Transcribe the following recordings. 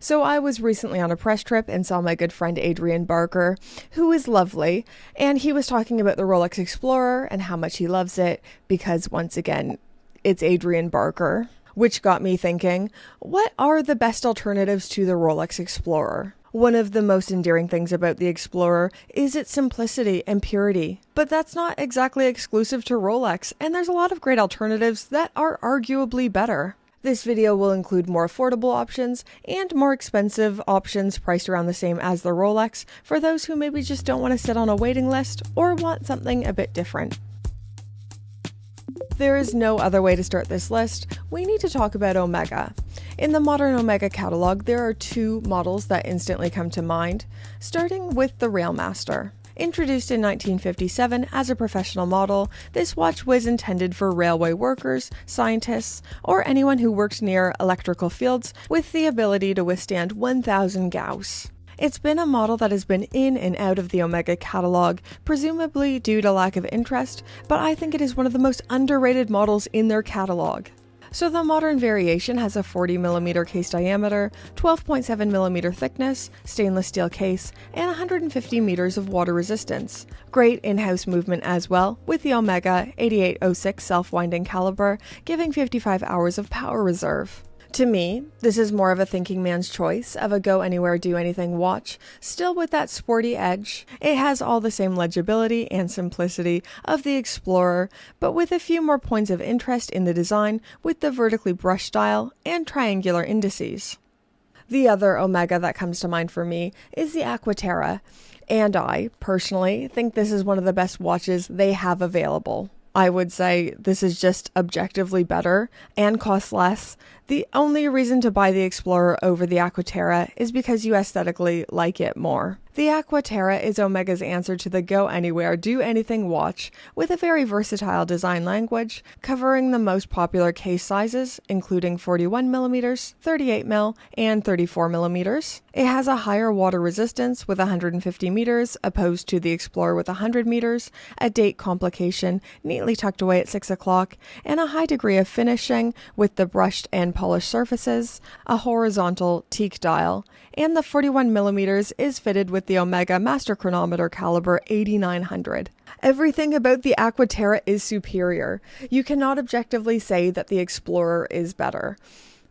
So I was recently on a press trip and saw my good friend Adrian Barker, who is lovely, and he was talking about the Rolex Explorer and how much he loves it because, once again, it's Adrian Barker, which got me thinking, what are the best alternatives to the Rolex Explorer? One of the most endearing things about the Explorer is its simplicity and purity, but that's not exactly exclusive to Rolex, and there's a lot of great alternatives that are arguably better. This video will include more affordable options and more expensive options priced around the same as the Rolex for those who maybe just don't want to sit on a waiting list or want something a bit different. There is no other way to start this list. We need to talk about Omega. In the modern Omega catalog, there are two models that instantly come to mind, starting with the Railmaster. Introduced in 1957 as a professional model, this watch was intended for railway workers, scientists, or anyone who worked near electrical fields with the ability to withstand 1000 Gauss. It's been a model that has been in and out of the Omega catalog, presumably due to lack of interest, but I think it is one of the most underrated models in their catalog. So the modern variation has a 40mm case diameter, 12.7mm thickness, stainless steel case, and 150 meters of water resistance. Great in-house movement as well, with the Omega 8806 self-winding caliber giving 55 hours of power reserve. To me, this is more of a thinking man's choice of a go anywhere do anything watch, still with that sporty edge. It has all the same legibility and simplicity of the Explorer, but with a few more points of interest in the design with the vertically brushed style and triangular indices. The other Omega that comes to mind for me is the Aquaterra, and I, personally, think this is one of the best watches they have available. I would say this is just objectively better and costs less. The only reason to buy the Explorer over the Aquaterra is because you aesthetically like it more. The Aquaterra is Omega's answer to the go anywhere, do anything watch, with a very versatile design language, covering the most popular case sizes, including 41mm, 38mm, and 34mm. It has a higher water resistance with 150 meters, opposed to the Explorer with 100 meters, a date complication neatly tucked away at 6 o'clock, and a high degree of finishing with the brushed and polished surfaces, a horizontal teak dial, and the 41mm is fitted with the Omega Master Chronometer caliber 8900. Everything about the Aquaterra is superior. You cannot objectively say that the Explorer is better,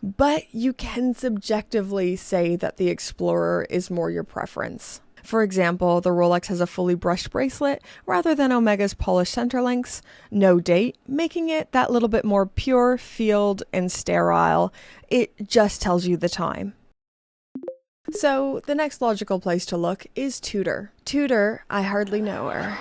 but you can subjectively say that the Explorer is more your preference. For example, the Rolex has a fully brushed bracelet rather than Omega's polished center links, no date, making it that little bit more pure, field, and sterile. It just tells you the time. So the next logical place to look is Tudor. Tudor, I hardly know her.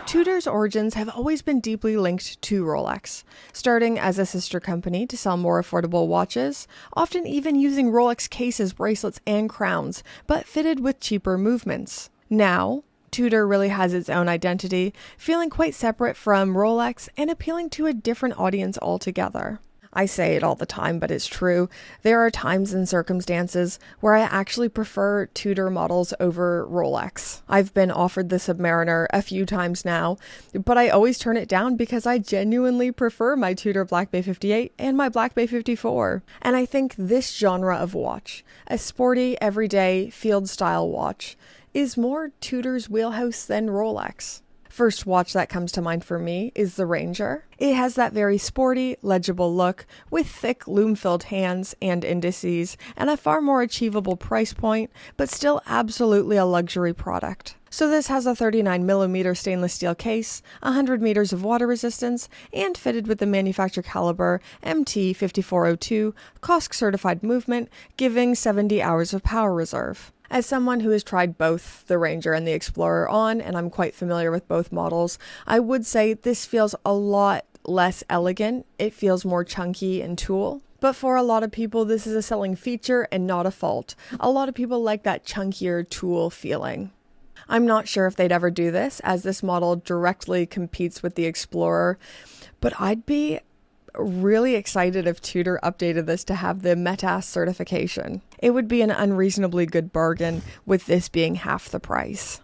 Tudor's origins have always been deeply linked to Rolex, starting as a sister company to sell more affordable watches, often even using Rolex cases, bracelets, and crowns, but fitted with cheaper movements. Now, Tudor really has its own identity, feeling quite separate from Rolex and appealing to a different audience altogether. I say it all the time, but it's true. There are times and circumstances where I actually prefer Tudor models over Rolex. I've been offered the Submariner a few times now, but I always turn it down because I genuinely prefer my Tudor Black Bay 58 and my Black Bay 54. And I think this genre of watch, a sporty, everyday, field-style watch, is more Tudor's wheelhouse than Rolex. First watch that comes to mind for me is the Ranger. It has that very sporty, legible look with thick lume-filled hands and indices and a far more achievable price point, but still absolutely a luxury product. So this has a 39mm stainless steel case, 100 meters of water resistance, and fitted with the manufacturer caliber MT5402 COSC certified movement, giving 70 hours of power reserve. As someone who has tried both the Ranger and the Explorer on, and I'm quite familiar with both models, I would say this feels a lot less elegant. It feels more chunky and tool. But for a lot of people, this is a selling feature and not a fault. A lot of people like that chunkier tool feeling. I'm not sure if they'd ever do this, as this model directly competes with the Explorer, but I'd be really excited if Tudor updated this to have the METAS certification. It would be an unreasonably good bargain with this being half the price.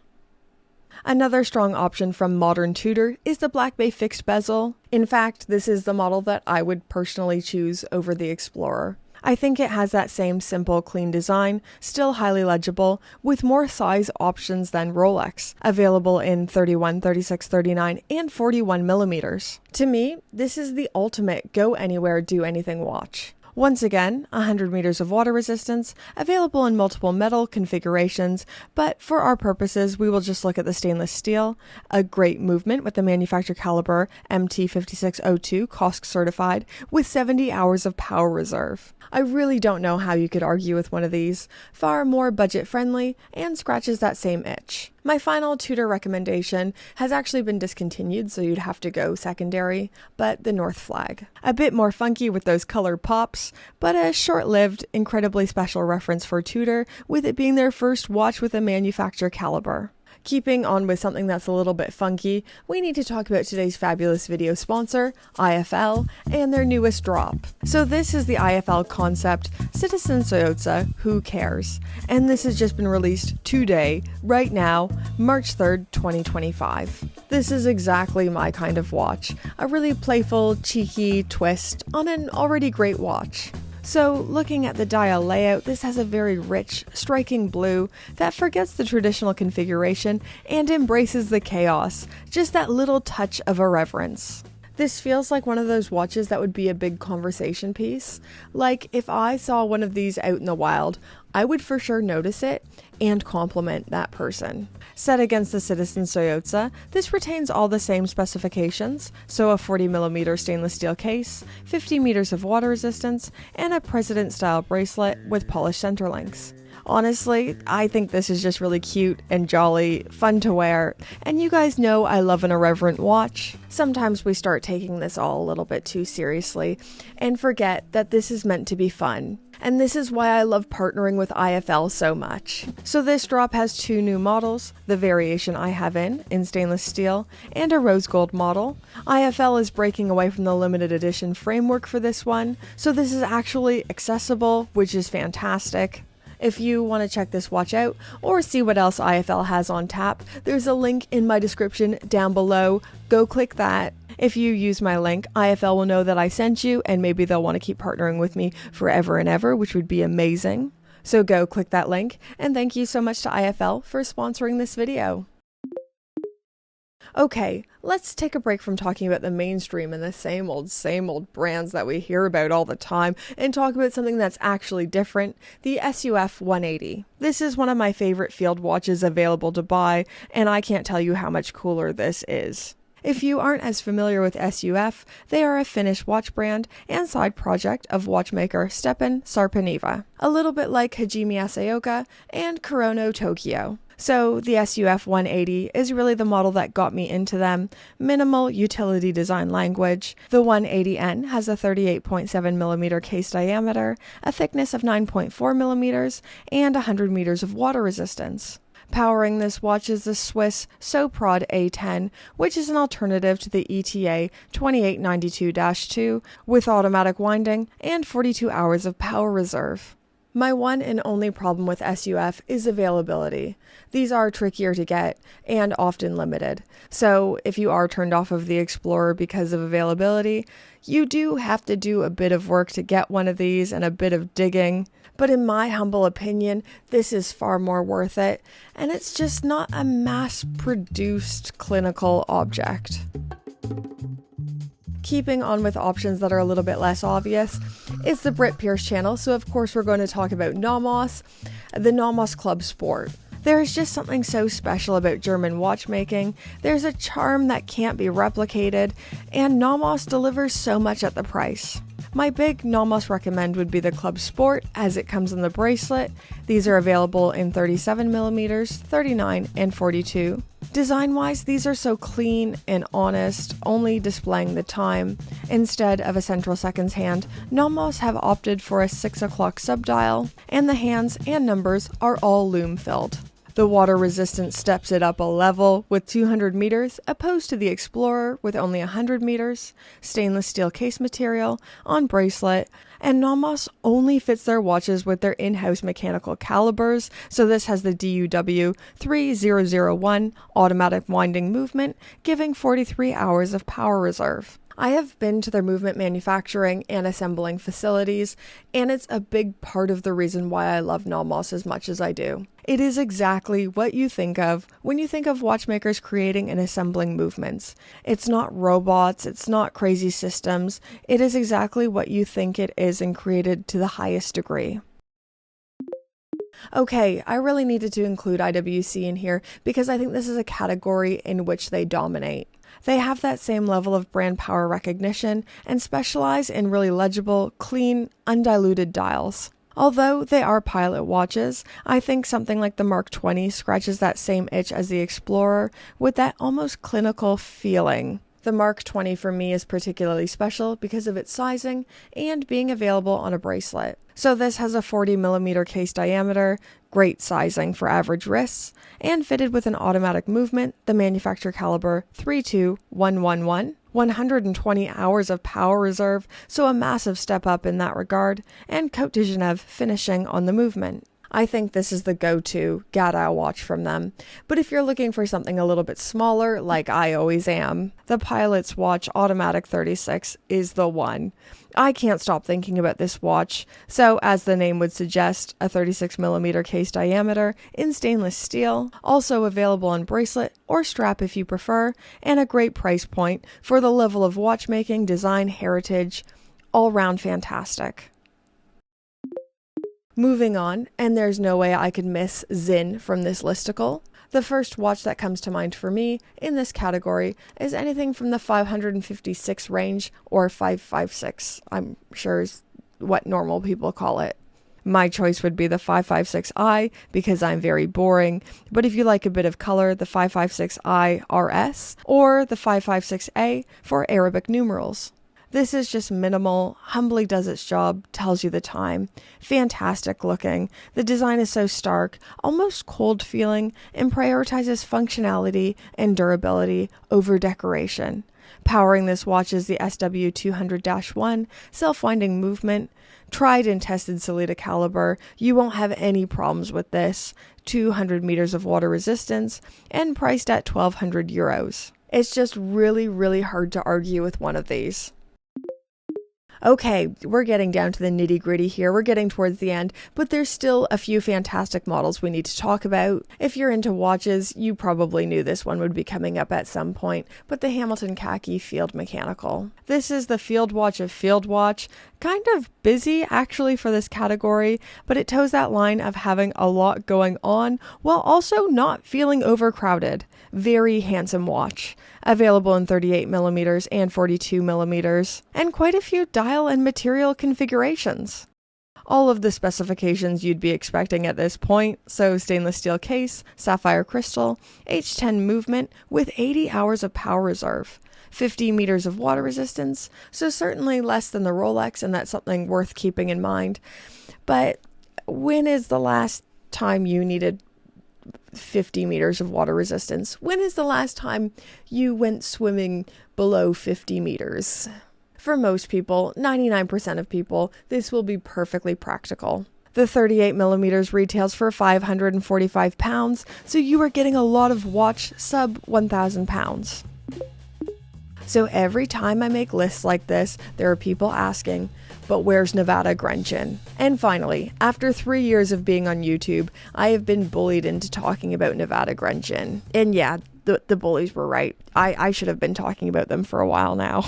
Another strong option from modern Tudor is the Black Bay fixed bezel. In fact, this is the model that I would personally choose over the Explorer. I think it has that same simple, clean design, still highly legible, with more size options than Rolex, available in 31, 36, 39, and 41 millimeters. To me, this is the ultimate go anywhere, do anything watch. Once again, 100 meters of water resistance, available in multiple metal configurations, but for our purposes, we will just look at the stainless steel. A great movement with the manufacturer caliber MT5602 COSC certified with 70 hours of power reserve. I really don't know how you could argue with one of these. Far more budget friendly and scratches that same itch. My final Tudor recommendation has actually been discontinued, so you'd have to go secondary, but the North Flag. A bit more funky with those colored pops, but a short-lived, incredibly special reference for Tudor, with it being their first watch with a manufacturer caliber. Keeping on with something that's a little bit funky, we need to talk about today's fabulous video sponsor, IFL, and their newest drop. So this is the IFL concept, Citizen Toyota, Who Cares? And this has just been released today, right now, March 3rd, 2025. This is exactly my kind of watch, a really playful, cheeky twist on an already great watch. So, looking at the dial layout, this has a very rich, striking blue that forgets the traditional configuration and embraces the chaos, just that little touch of irreverence. This feels like one of those watches that would be a big conversation piece. Like, if I saw one of these out in the wild, I would for sure notice it and compliment that person. Set against the Citizen Toyota, this retains all the same specifications, so a 40mm stainless steel case, 50 meters of water resistance, and a president-style bracelet with polished center links. Honestly, I think this is just really cute and jolly, fun to wear, and you guys know I love an irreverent watch. Sometimes we start taking this all a little bit too seriously and forget that this is meant to be fun. And this is why I love partnering with IFL so much. So this drop has two new models, the variation I have in stainless steel, and a rose gold model. IFL is breaking away from the limited edition framework for this one, so this is actually accessible, which is fantastic. If you want to check this watch out or see what else IFL has on tap, there's a link in my description down below. Go click that. If you use my link, IFL will know that I sent you, and maybe they'll want to keep partnering with me forever and ever, which would be amazing. So go click that link, and thank you so much to IFL for sponsoring this video. Okay, let's take a break from talking about the mainstream and the same old brands that we hear about all the time and talk about something that's actually different, the SUF 180. This is one of my favorite field watches available to buy, and I can't tell you how much cooler this is. If you aren't as familiar with SUF, they are a Finnish watch brand and side project of watchmaker Stepan Sarpaniva, a little bit like Hajime Asaoka and Kurono Tokyo. So the SUF 180 is really the model that got me into them. Minimal utility design language. The 180N has a 38.7mm case diameter, a thickness of 9.4mm, and 100 meters of water resistance. Powering this watch is the Swiss Soprod A10, which is an alternative to the ETA 2892-2 with automatic winding and 42 hours of power reserve. My one and only problem with SUF is availability. These are trickier to get and often limited. So if you are turned off of the Explorer because of availability, you do have to do a bit of work to get one of these and a bit of digging. But in my humble opinion, this is far more worth it, and it's just not a mass-produced clinical object. Keeping on with options that are a little bit less obvious, it's the Brit Pierce channel, so of course we're going to talk about NOMOS, the NOMOS Club Sport. There is just something so special about German watchmaking. There's a charm that can't be replicated, and NOMOS delivers so much at the price. My big NOMOS recommend would be the Club Sport, as it comes in the bracelet. These are available in 37mm, 39, and 42. Design-wise, these are so clean and honest, only displaying the time. Instead of a central seconds hand, NOMOS have opted for a 6 o'clock subdial, and the hands and numbers are all lume-filled. The water resistance steps it up a level with 200 meters, opposed to the Explorer with only 100 meters, stainless steel case material on bracelet, and NOMOS only fits their watches with their in-house mechanical calibers, so this has the DUW 3001 automatic winding movement, giving 43 hours of power reserve. I have been to their movement manufacturing and assembling facilities, and it's a big part of the reason why I love NOMOS as much as I do. It is exactly what you think of when you think of watchmakers creating and assembling movements. It's not robots, it's not crazy systems, it is exactly what you think it is and created to the highest degree. Okay, I really needed to include IWC in here because I think this is a category in which they dominate. They have that same level of brand power recognition and specialize in really legible, clean, undiluted dials. Although they are pilot watches, I think something like the Mark 20 scratches that same itch as the Explorer with that almost clinical feeling. The Mark 20 for me is particularly special because of its sizing and being available on a bracelet. So this has a 40mm case diameter, great sizing for average wrists, and fitted with an automatic movement, the manufacturer caliber 32111, 120 hours of power reserve, so a massive step up in that regard, and Côte de Genève finishing on the movement. I think this is the go-to Gada watch from them, but if you're looking for something a little bit smaller, like I always am, the Pilot's Watch Automatic 36 is the one. I can't stop thinking about this watch, so as the name would suggest, a 36mm case diameter in stainless steel, also available on bracelet or strap if you prefer, and a great price point for the level of watchmaking, design, heritage, all round fantastic. Moving on, and there's no way I could miss Sinn from this listicle. The first watch that comes to mind for me in this category is anything from the 556 range or 556, I'm sure is what normal people call it. My choice would be the 556i because I'm very boring, but if you like a bit of color, the 556i RS or the 556A for Arabic numerals. This is just minimal, humbly does its job, tells you the time. Fantastic looking. The design is so stark, almost cold feeling, and prioritizes functionality and durability over decoration. Powering this watch is the SW200-1 self-winding movement. Tried and tested Sellita caliber. You won't have any problems with this. 200 meters of water resistance and priced at 1,200 euros. It's just really, really hard to argue with one of these. Okay, we're getting down to the nitty-gritty here. We're getting towards the end, but there's still a few fantastic models we need to talk about. If you're into watches, you probably knew this one would be coming up at some point, but the Hamilton Khaki Field Mechanical. This is the field watch of field watch. Kind of busy actually for this category, but it toes that line of having a lot going on while also not feeling overcrowded. Very handsome watch. Available in 38mm and 42mm, and quite a few dial and material configurations. All of the specifications you'd be expecting at this point, so stainless steel case, sapphire crystal, H10 movement with 80 hours of power reserve, 50 meters of water resistance, so certainly less than the Rolex, and that's something worth keeping in mind. But when is the last time you needed 50 meters of water resistance? When is the last time you went swimming below 50 meters? For most people, 99% of people, this will be perfectly practical. The 38mm retails for £545, so you are getting a lot of watch sub £1,000. So every time I make lists like this, there are people asking, but where's Nivada Grenchen? And finally, after 3 years of being on YouTube, I have been bullied into talking about Nivada Grenchen. And yeah, the bullies were right. I should have been talking about them for a while now.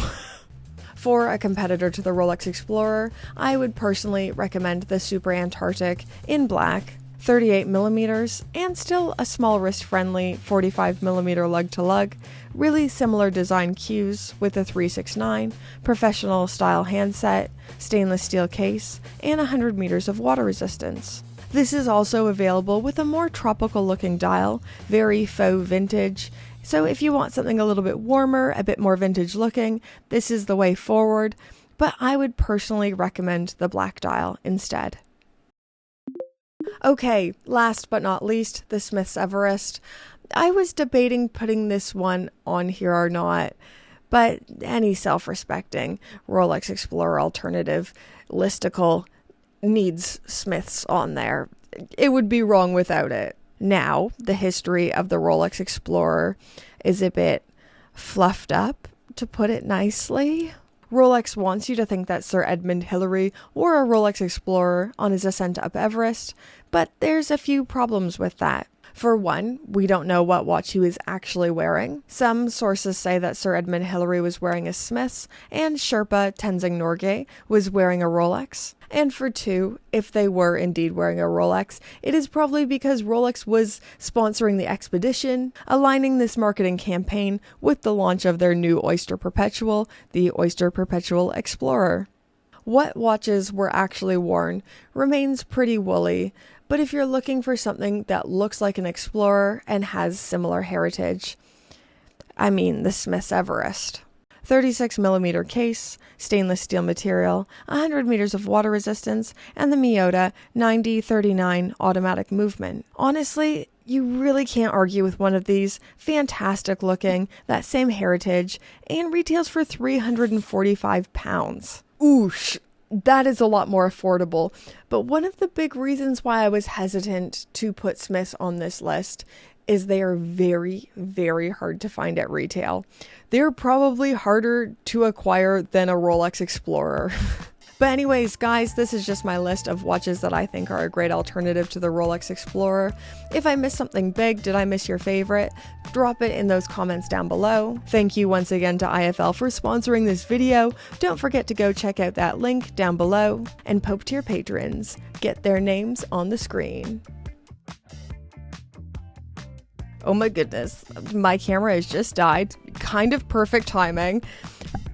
For a competitor to the Rolex Explorer, I would personally recommend the Super Antarctic in black, 38mm, and still a small wrist-friendly 45mm lug-to-lug, really similar design cues with a 369, professional style handset, stainless steel case, and 100 meters of water resistance. This is also available with a more tropical looking dial, very faux vintage, so if you want something a little bit warmer, a bit more vintage looking, this is the way forward, but I would personally recommend the black dial instead. Okay, last but not least, the Smith's Everest. I was debating putting this one on here or not, but any self-respecting Rolex Explorer alternative listicle needs Smith's on there. It would be wrong without it. Now, the history of the Rolex Explorer is a bit fluffed up, to put it nicely. Rolex wants you to think that Sir Edmund Hillary wore a Rolex Explorer on his ascent up Everest, but there's a few problems with that. For one, we don't know what watch he was actually wearing. Some sources say that Sir Edmund Hillary was wearing a Smith's and Sherpa Tenzing Norgay was wearing a Rolex. And for two, if they were indeed wearing a Rolex, it is probably because Rolex was sponsoring the expedition, aligning this marketing campaign with the launch of their new Oyster Perpetual, the Oyster Perpetual Explorer. What watches were actually worn remains pretty woolly, but if you're looking for something that looks like an Explorer and has similar heritage, I mean the Smith's Everest. 36mm case, stainless steel material, 100 meters of water resistance, and the Miyota 9039 automatic movement. Honestly, you really can't argue with one of these. Fantastic looking, that same heritage, and retails for £345. Oosh, that is a lot more affordable. But one of the big reasons why I was hesitant to put Smiths on this list is they are very, very hard to find at retail. They're probably harder to acquire than a Rolex Explorer. But anyways, guys, this is just my list of watches that I think are a great alternative to the Rolex Explorer. If I missed something big, did I miss your favorite? Drop it in those comments down below. Thank you once again to IFL for sponsoring this video. Don't forget to go check out that link down below. And Pope tier patrons, get their names on the screen. Oh my goodness, my camera has just died. Kind of perfect timing.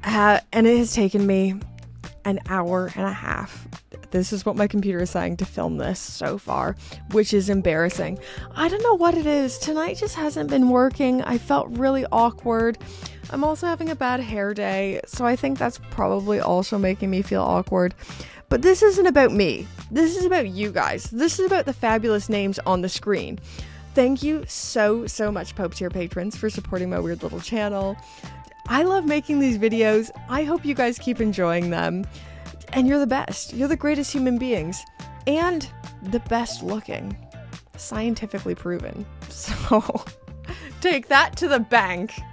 And it has taken me an hour and a half. This is what my computer is saying to film this so far, which is embarrassing. I don't know what it is. Tonight just hasn't been working. I felt really awkward. I'm also having a bad hair day, so I think that's probably also making me feel awkward. But this isn't about me. This is about you guys. This is about the fabulous names on the screen. Thank you so much, Pope tier patrons, for supporting my weird little channel. I love making these videos. I hope you guys keep enjoying them. And you're the best. You're the greatest human beings. And the best looking. Scientifically proven. So, take that to the bank.